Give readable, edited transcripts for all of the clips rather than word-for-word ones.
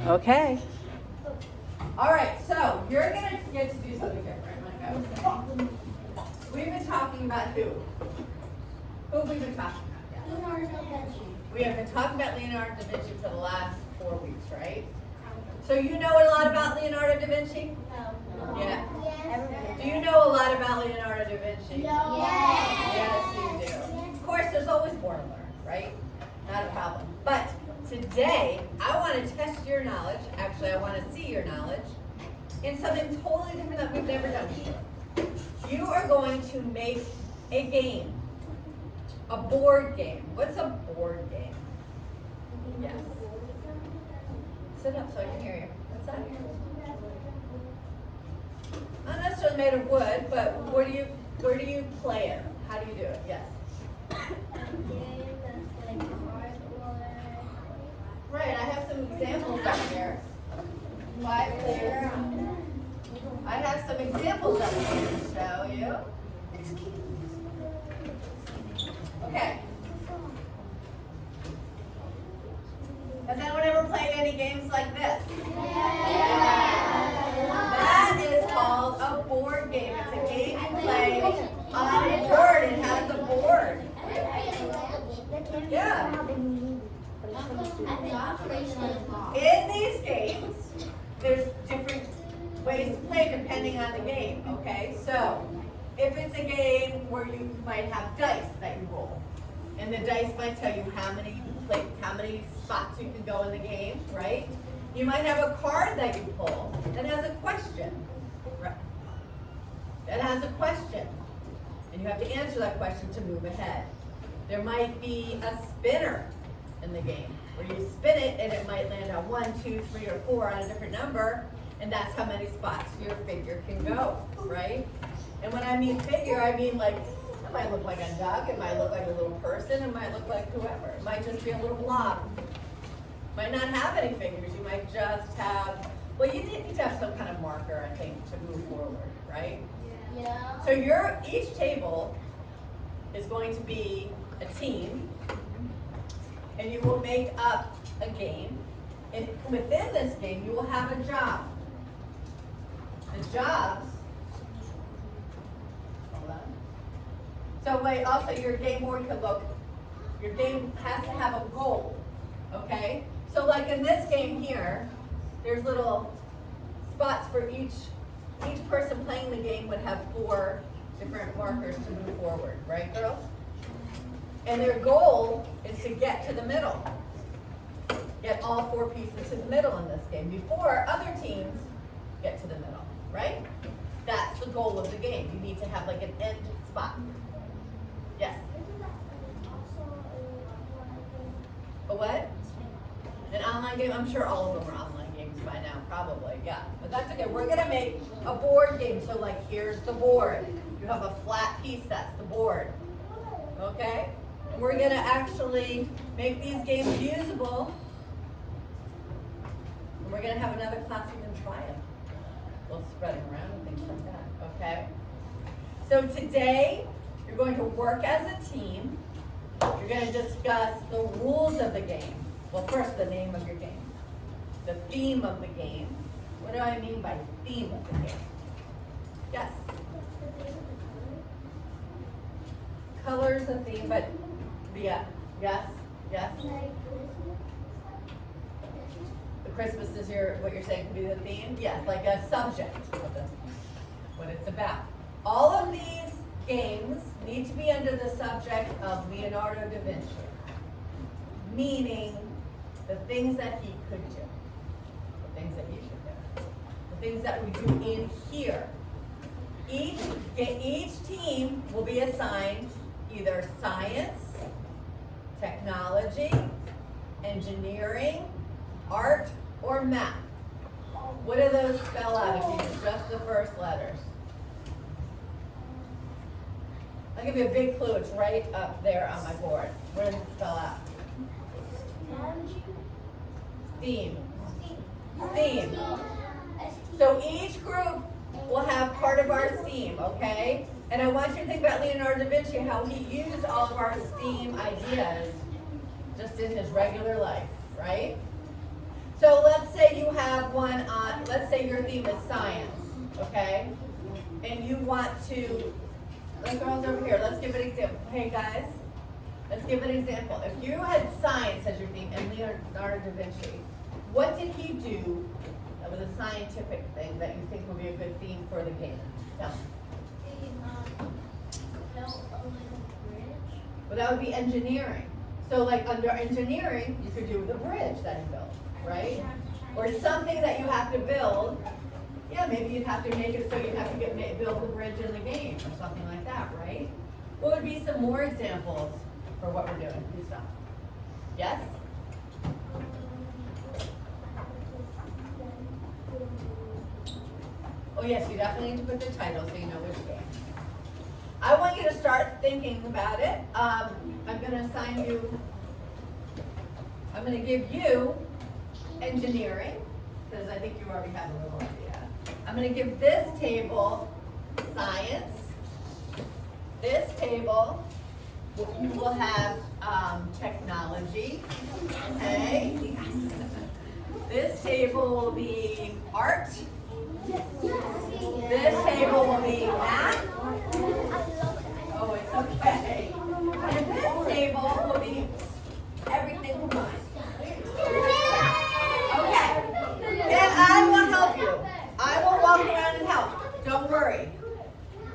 Okay. All right, so you're going to get to do something different. We've been talking about who? Who have we been talking about? Leonardo da Vinci. We have been talking about Leonardo da Vinci for the last 4 weeks, right? So you know a lot about Leonardo da Vinci? No. Yeah. Yes. Do you know a lot about Leonardo da Vinci? No. Yes, you do. Of course, there's always more to learn, right? Not a problem. But today, I want to test your knowledge. Actually, I want to see your knowledge in something totally different that we've never done before. You are going to make a game, a board game. What's a board game? Yes. Sit up so I can hear you. What's that? Not necessarily made of wood, but where do you play it? How do you do it? Yes. Right, I have some examples up here. 5 players. I have some examples up here to show you. Okay. Has anyone ever played any games like this? That is called a board game. It's a game you play on a board. It has a board. Yeah. In these games, there's different ways to play depending on the game, okay? So, if it's a game where you might have dice that you roll, and the dice might tell you how many spots you can go in the game, right? You might have a card that you pull that has a question, right? That has a question, and you have to answer that question to move ahead. There might be a spinner in the game, where you spin it and it might land on 1, 2, 3, or 4 on a different number, and that's how many spots your figure can go, right? And when I mean figure, I mean like, it might look like a duck, it might look like a little person, it might look like whoever. It might just be a little blob. Might not have any figures, you might just have, well, you need to have some kind of marker, I think, to move forward, right? Yeah. So each table is going to be a team, and you will make up a game, and within this game, you will have a job. The jobs, hold on. So wait, also your game board could look, your game has to have a goal, okay? So like in this game here, there's little spots for each person playing the game would have 4 different markers to move forward, right girls? And their goal is to get to the middle. Get all 4 pieces to the middle in this game before other teams get to the middle, right? That's the goal of the game. You need to have like an end spot. Yes? A what? An online game? I'm sure all of them are online games by now, probably, yeah. But that's okay. We're gonna make a board game. So like here's the board. You have a flat piece, that's the board. Okay? And we're gonna actually make these games usable. And we're gonna have another class you can try them. We'll spread them around and things like that, okay? So today, you're going to work as a team. You're going to discuss the rules of the game. Well, first, the name of your game. The theme of the game. What do I mean by theme of the game? Yes? Color's a theme, but yeah, yes, yes. The Christmas is what you're saying could be the theme? Yes, like a subject of what it's about. All of these games need to be under the subject of Leonardo da Vinci, meaning the things that he could do, the things that you should do, the things that we do in here. Each team will be assigned either science, technology, engineering, art, or math. What do those spell out if you use just the first letters? I'll give you a big clue. It's right up there on my board. What does it spell out? STEAM. STEAM. So each group will have part of our STEAM, okay? And I want you to think about Leonardo da Vinci, how he used all of our STEAM ideas just in his regular life, right? So let's let's say your theme is science, okay? And you want to, the girls over here, let's give an example. Hey guys, let's give an example. If you had science as your theme and Leonardo da Vinci, what did he do that was a scientific thing that you think would be a good theme for the game? Tell me. Built a little bridge. Well, that would be engineering. So like under engineering, you could do the bridge that he built, right? Or something that you have to build. Yeah, maybe you'd have to make it so you'd have to build the bridge in the game or something like that, right? What would be some more examples for what we're doing? Please stop. Yes? Oh yes, you definitely need to put the title so you know which game. I want you to start thinking about it. I'm going to assign you, I'm going to give you engineering, because I think you already have a little idea. I'm going to give this table science. This table, you will have technology, okay? This table will be art. This table will be math. Oh, it's okay. And this table will be everything combined. Okay. And I will help you. I will walk around and help. Don't worry.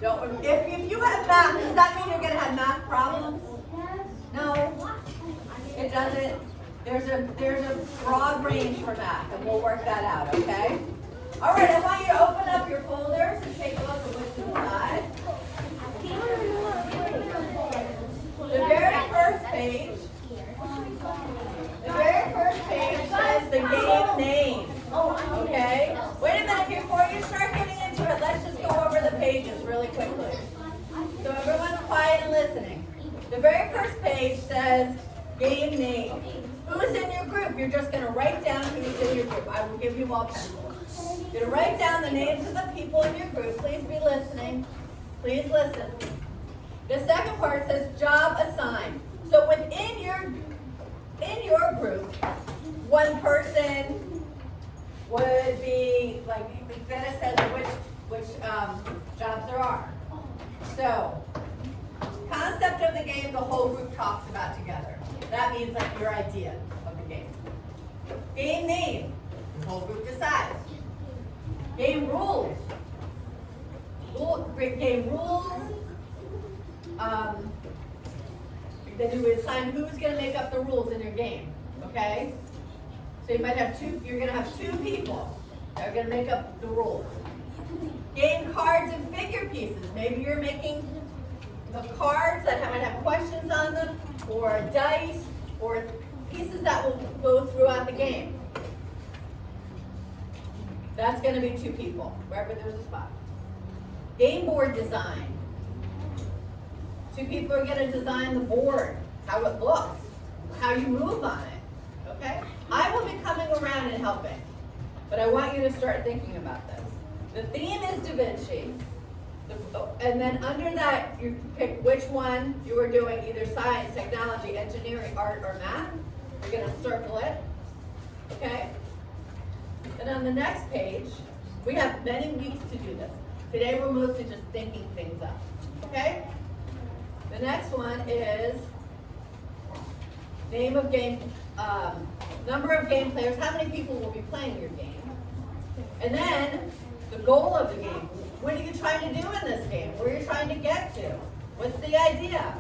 Don't worry. If you have math, does that mean you're going to have math problems? No. It doesn't. There's a broad range for math, and we'll work that out, okay? All right, I want you to open up your folders and take a look at what's inside. The very first page says the game name. Okay? Wait a minute, before you start getting into it, let's just go over the pages really quickly. So everyone's quiet and listening. The very first page says game name. Who's in your group? You're just going to write down who's in your group. I will give you all pencils. You're going to write down the names of the people in your group. Please be listening. Please listen. The second part says job assigned. So within your group, one person would be like, then it says which jobs there are. So concept of the game, the whole group talks about together. That means like your idea of the game. Game name, the whole group decides. Game rules. Game rules. Then you would assign who's going to make up the rules in your game. Okay? So you might have you're going to have two people that are going to make up the rules. Game cards and figure pieces. Maybe you're making the cards that might have questions on them, or dice, or pieces that will go throughout the game. That's going to be two people, wherever there's a spot. Game board design. Two people are going to design the board, how it looks, how you move on it. Okay? I will be coming around and helping, but I want you to start thinking about this. The theme is DaVinci, and then under that, you pick which one you are doing, either science, technology, engineering, art, or math. You're going to circle it. Okay? And on the next page, we have many weeks to do this. Today we're mostly just thinking things up. Okay? The next one is name of game, number of game players, how many people will be playing your game. And then the goal of the game. What are you trying to do in this game? Where are you trying to get to? What's the idea?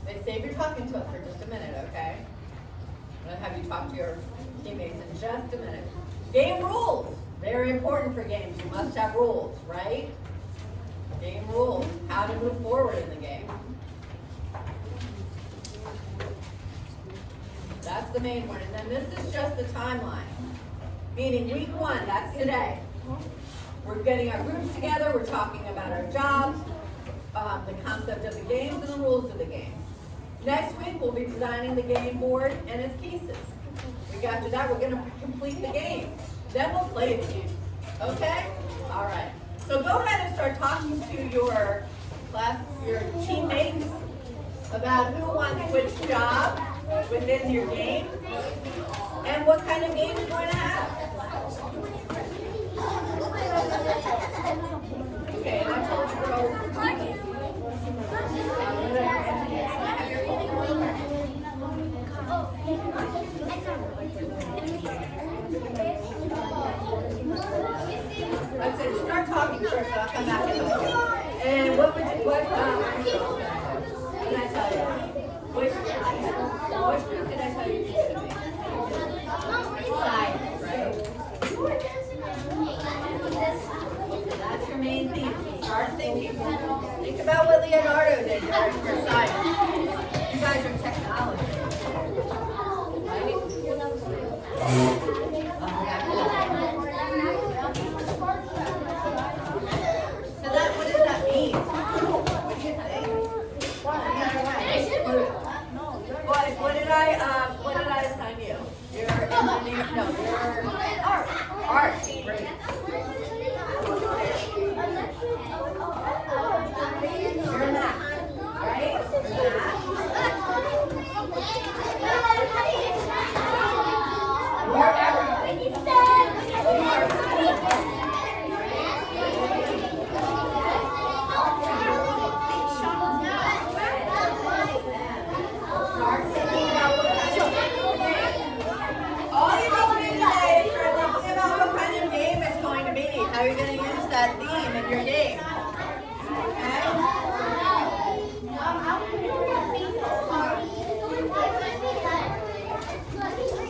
They save your talking to us for just a minute, okay? I'm going to have you talk to your teammates in just a minute. Game rules. Very important for games. You must have rules, right? Game rules. How to move forward in the game. That's the main one. And then this is just the timeline. Meaning week 1, that's today. We're getting our groups together. We're talking about our jobs, the concept of the games, and the rules of the game. Next week, we'll be designing the game board and its pieces. After that, we're going to complete the game. Then we'll play the game. Okay? All right. So go ahead and start talking to your class, your teammates about who wants which job within your game and what kind of game you're going to have. Let's say, start talking first, I'll come back and help you. And what can I tell you? Which group can I tell you to be? Science, right? That's your main theme. Start thinking. Think about what Leonardo did for science. You guys are technology. Right? So that, what does that mean? What do you think? What did I assign you? You're engineer, no, you're art. Art, great. You're math, right? You're everything. All you need to do today is start thinking about what kind of game it's going to be. How you're going to use that theme in your game. Okay?